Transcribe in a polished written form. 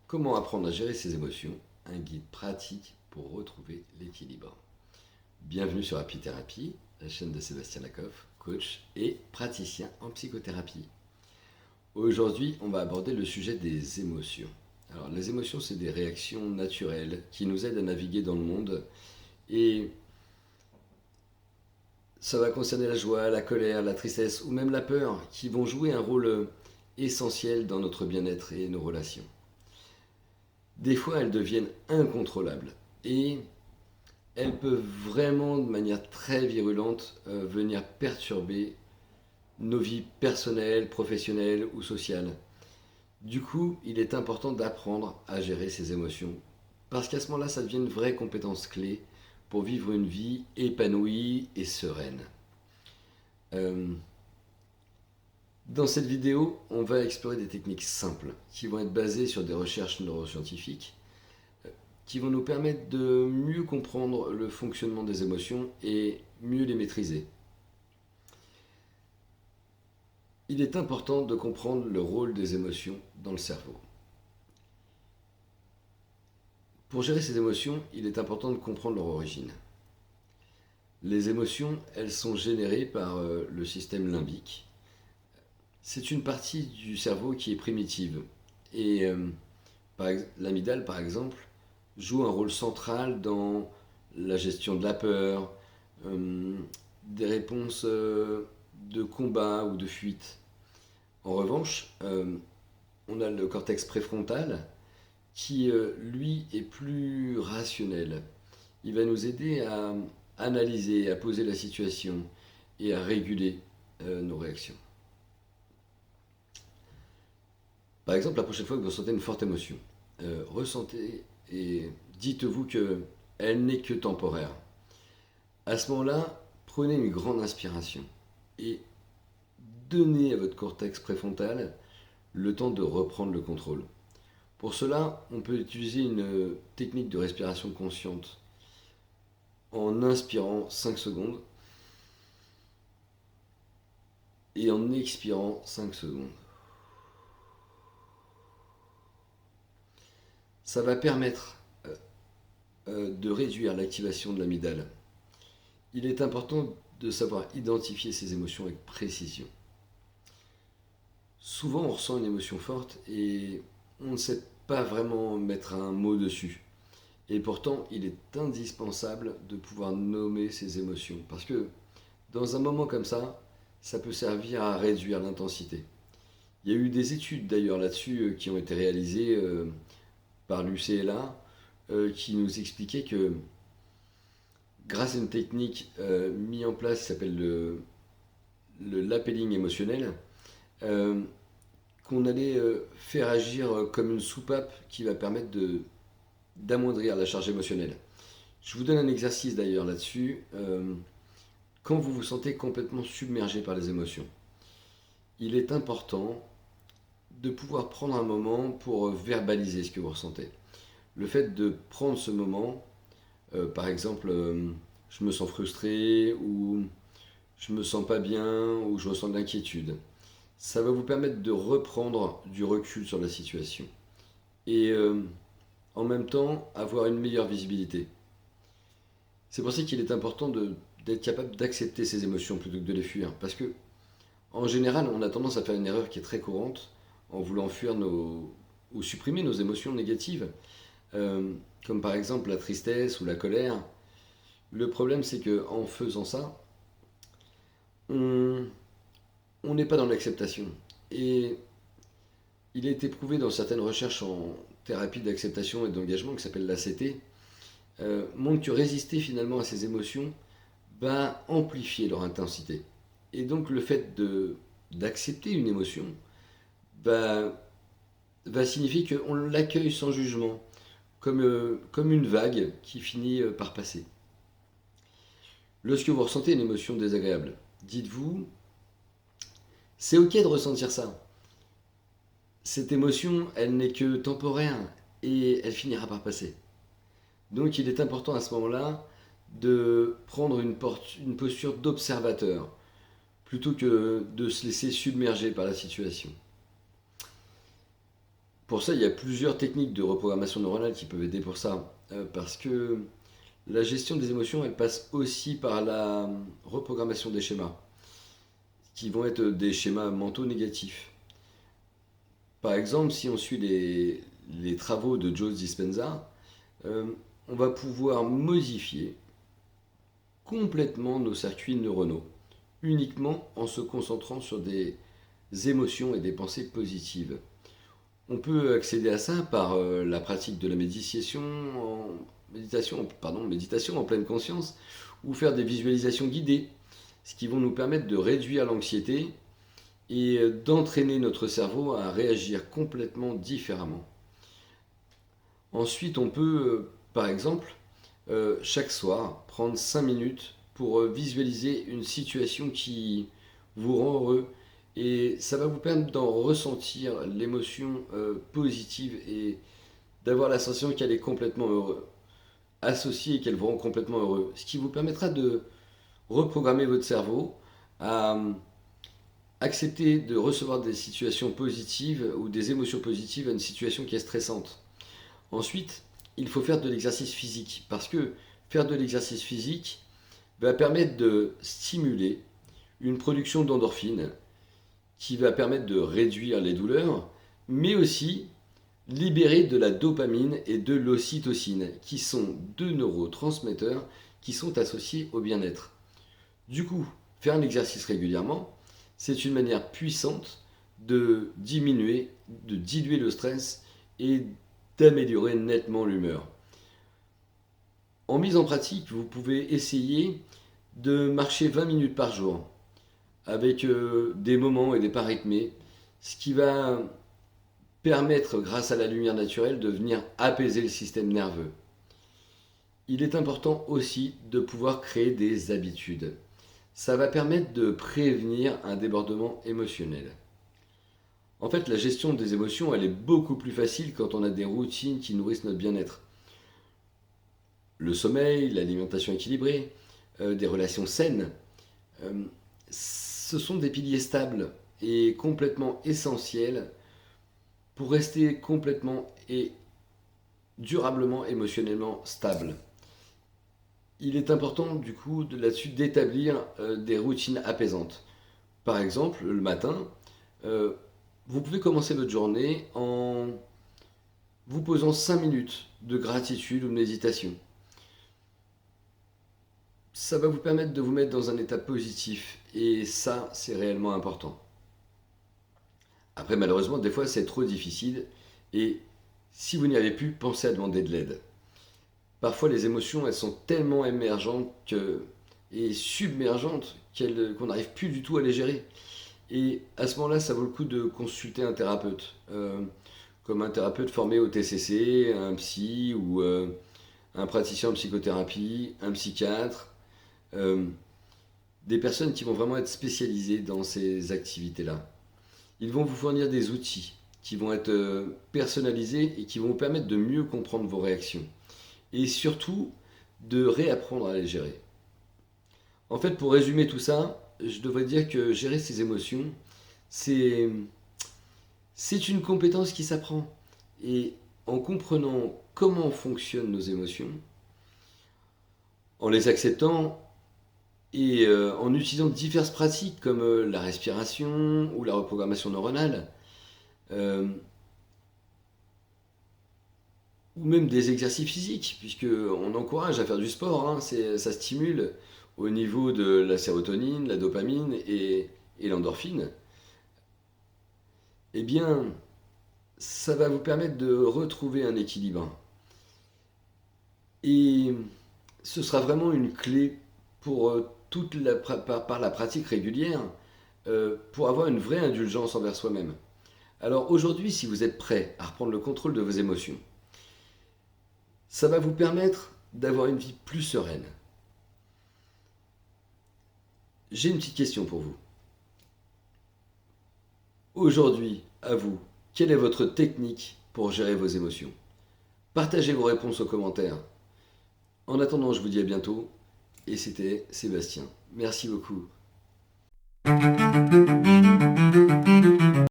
Comment apprendre à gérer ses émotions? Un guide pratique pour retrouver l'équilibre. Bienvenue sur Happy Therapy, la chaîne de Sébastien Lakoff, coach et praticien en psychothérapie. Aujourd'hui, on va aborder le sujet des émotions. Alors, les émotions, c'est des réactions naturelles qui nous aident à naviguer dans le monde et ça va concerner la joie, la colère, la tristesse ou même la peur qui vont jouer un rôle essentiel dans notre bien-être et nos relations. Des fois, elles deviennent incontrôlables et elles peuvent vraiment, de manière très virulente, venir perturber nos vies personnelles, professionnelles ou sociales. Du coup, il est important d'apprendre à gérer ces émotions parce qu'à ce moment-là, ça devient une vraie compétence clé pour vivre une vie épanouie et sereine. Dans cette vidéo, on va explorer des techniques simples qui vont être basées sur des recherches neuroscientifiques qui vont nous permettre de mieux comprendre le fonctionnement des émotions et mieux les maîtriser. Il est important de comprendre le rôle des émotions dans le cerveau. Pour gérer ces émotions, il est important de comprendre leur origine. Les émotions, elles sont générées par le système limbique. C'est une partie du cerveau qui est primitive et l'amygdale, par exemple, joue un rôle central dans la gestion de la peur, des réponses de combat ou de fuite. En revanche, on a le cortex préfrontal qui, lui, est plus rationnel. Il va nous aider à analyser, à poser la situation et à réguler nos réactions. Par exemple, la prochaine fois que vous ressentez une forte émotion, ressentez et dites-vous qu'elle n'est que temporaire. À ce moment-là, prenez une grande inspiration et donnez à votre cortex préfrontal le temps de reprendre le contrôle. Pour cela, on peut utiliser une technique de respiration consciente en inspirant 5 secondes et en expirant 5 secondes. Ça va permettre de réduire l'activation de l'amygdale. Il est important de savoir identifier ces émotions avec précision. Souvent, on ressent une émotion forte et on ne sait pas vraiment mettre un mot dessus. Et pourtant, il est indispensable de pouvoir nommer ces émotions. Parce que dans un moment comme ça peut servir à réduire l'intensité. Il y a eu des études d'ailleurs là-dessus qui ont été réalisées par l'UCLA qui nous expliquait que grâce à une technique mise en place qui s'appelle le labeling émotionnel, qu'on allait faire agir comme une soupape qui va permettre d'amoindrir la charge émotionnelle. Je vous donne un exercice d'ailleurs là-dessus. Quand vous vous sentez complètement submergé par les émotions, il est important de pouvoir prendre un moment pour verbaliser ce que vous ressentez. Le fait de prendre ce moment, par exemple, je me sens frustré ou je me sens pas bien ou je ressens de l'inquiétude, ça va vous permettre de reprendre du recul sur la situation et en même temps avoir une meilleure visibilité. C'est pour ça qu'il est important d'être capable d'accepter ces émotions plutôt que de les fuir, parce que en général, on a tendance à faire une erreur qui est très courante en voulant fuir ou supprimer nos émotions négatives, comme par exemple la tristesse ou la colère. Le problème, c'est qu'en faisant ça, on n'est pas dans l'acceptation. Et il a été prouvé dans certaines recherches en thérapie d'acceptation et d'engagement, qui s'appelle l'ACT, montre que résister finalement à ces émotions va amplifier leur intensité. Et donc le fait d'accepter une émotion va signifier qu'on l'accueille sans jugement, comme une vague qui finit par passer. Lorsque vous ressentez une émotion désagréable, dites-vous, c'est ok de ressentir ça. Cette émotion, elle n'est que temporaire et elle finira par passer. Donc il est important à ce moment-là de prendre une posture d'observateur plutôt que de se laisser submerger par la situation. Pour ça, il y a plusieurs techniques de reprogrammation neuronale qui peuvent aider pour ça. Parce que la gestion des émotions, elle passe aussi par la reprogrammation des schémas, qui vont être des schémas mentaux négatifs. Par exemple, si on suit les travaux de Joe Dispenza, on va pouvoir modifier complètement nos circuits neuronaux, uniquement en se concentrant sur des émotions et des pensées positives. On peut accéder à ça par la pratique de la méditation en pleine conscience, ou faire des visualisations guidées, ce qui vont nous permettre de réduire l'anxiété et d'entraîner notre cerveau à réagir complètement différemment. Ensuite, on peut, par exemple, chaque soir, prendre 5 minutes pour visualiser une situation qui vous rend heureux. Et ça va vous permettre d'en ressentir l'émotion positive et d'avoir la sensation qu'elle est complètement heureuse, associée et qu'elle vous rend complètement heureux. Ce qui vous permettra de reprogrammer votre cerveau à accepter de recevoir des situations positives ou des émotions positives à une situation qui est stressante. Ensuite, il faut faire de l'exercice physique parce que faire de l'exercice physique va permettre de stimuler une production d'endorphines qui va permettre de réduire les douleurs, mais aussi libérer de la dopamine et de l'ocytocine, qui sont deux neurotransmetteurs qui sont associés au bien-être. Du coup, faire un exercice régulièrement, c'est une manière puissante de diluer le stress et d'améliorer nettement l'humeur. En mise en pratique, vous pouvez essayer de marcher 20 minutes par jour, avec des moments et des pas rythmés, ce qui va permettre, grâce à la lumière naturelle, de venir apaiser le système nerveux. Il est important aussi de pouvoir créer des habitudes. Ça va permettre de prévenir un débordement émotionnel. En fait, la gestion des émotions, elle est beaucoup plus facile quand on a des routines qui nourrissent notre bien-être. Le sommeil, l'alimentation équilibrée, des relations saines, ce sont des piliers stables et complètement essentiels pour rester complètement et durablement émotionnellement stable. Il est important du coup là-dessus d'établir des routines apaisantes. Par exemple, le matin, vous pouvez commencer votre journée en vous posant 5 minutes de gratitude ou de méditation. Ça va vous permettre de vous mettre dans un état positif et ça, c'est réellement important. Après, malheureusement, des fois, c'est trop difficile et si vous n'y avez plus, pensez à demander de l'aide. Parfois, les émotions, elles sont tellement émergentes et submergentes qu'on n'arrive plus du tout à les gérer. Et à ce moment-là, ça vaut le coup de consulter un thérapeute, comme un thérapeute formé au TCC, un psy ou un praticien en psychothérapie, un psychiatre, des personnes qui vont vraiment être spécialisées dans ces activités-là. Ils vont vous fournir des outils qui vont être personnalisés et qui vont vous permettre de mieux comprendre vos réactions. Et surtout, de réapprendre à les gérer. En fait, pour résumer tout ça, je devrais dire que gérer ses émotions, c'est une compétence qui s'apprend. Et en comprenant comment fonctionnent nos émotions, en les acceptant et en utilisant diverses pratiques comme la respiration ou la reprogrammation neuronale, ou même des exercices physiques, puisqu'on encourage à faire du sport, hein, ça stimule au niveau de la sérotonine, la dopamine et l'endorphine, eh bien, ça va vous permettre de retrouver un équilibre. Et ce sera vraiment une clé pour par la pratique régulière, pour avoir une vraie indulgence envers soi-même. Alors aujourd'hui, si vous êtes prêt à reprendre le contrôle de vos émotions, ça va vous permettre d'avoir une vie plus sereine. J'ai une petite question pour vous. Aujourd'hui, à vous, quelle est votre technique pour gérer vos émotions? Partagez vos réponses aux commentaires. En attendant, je vous dis à bientôt. Et c'était Sébastien. Merci beaucoup.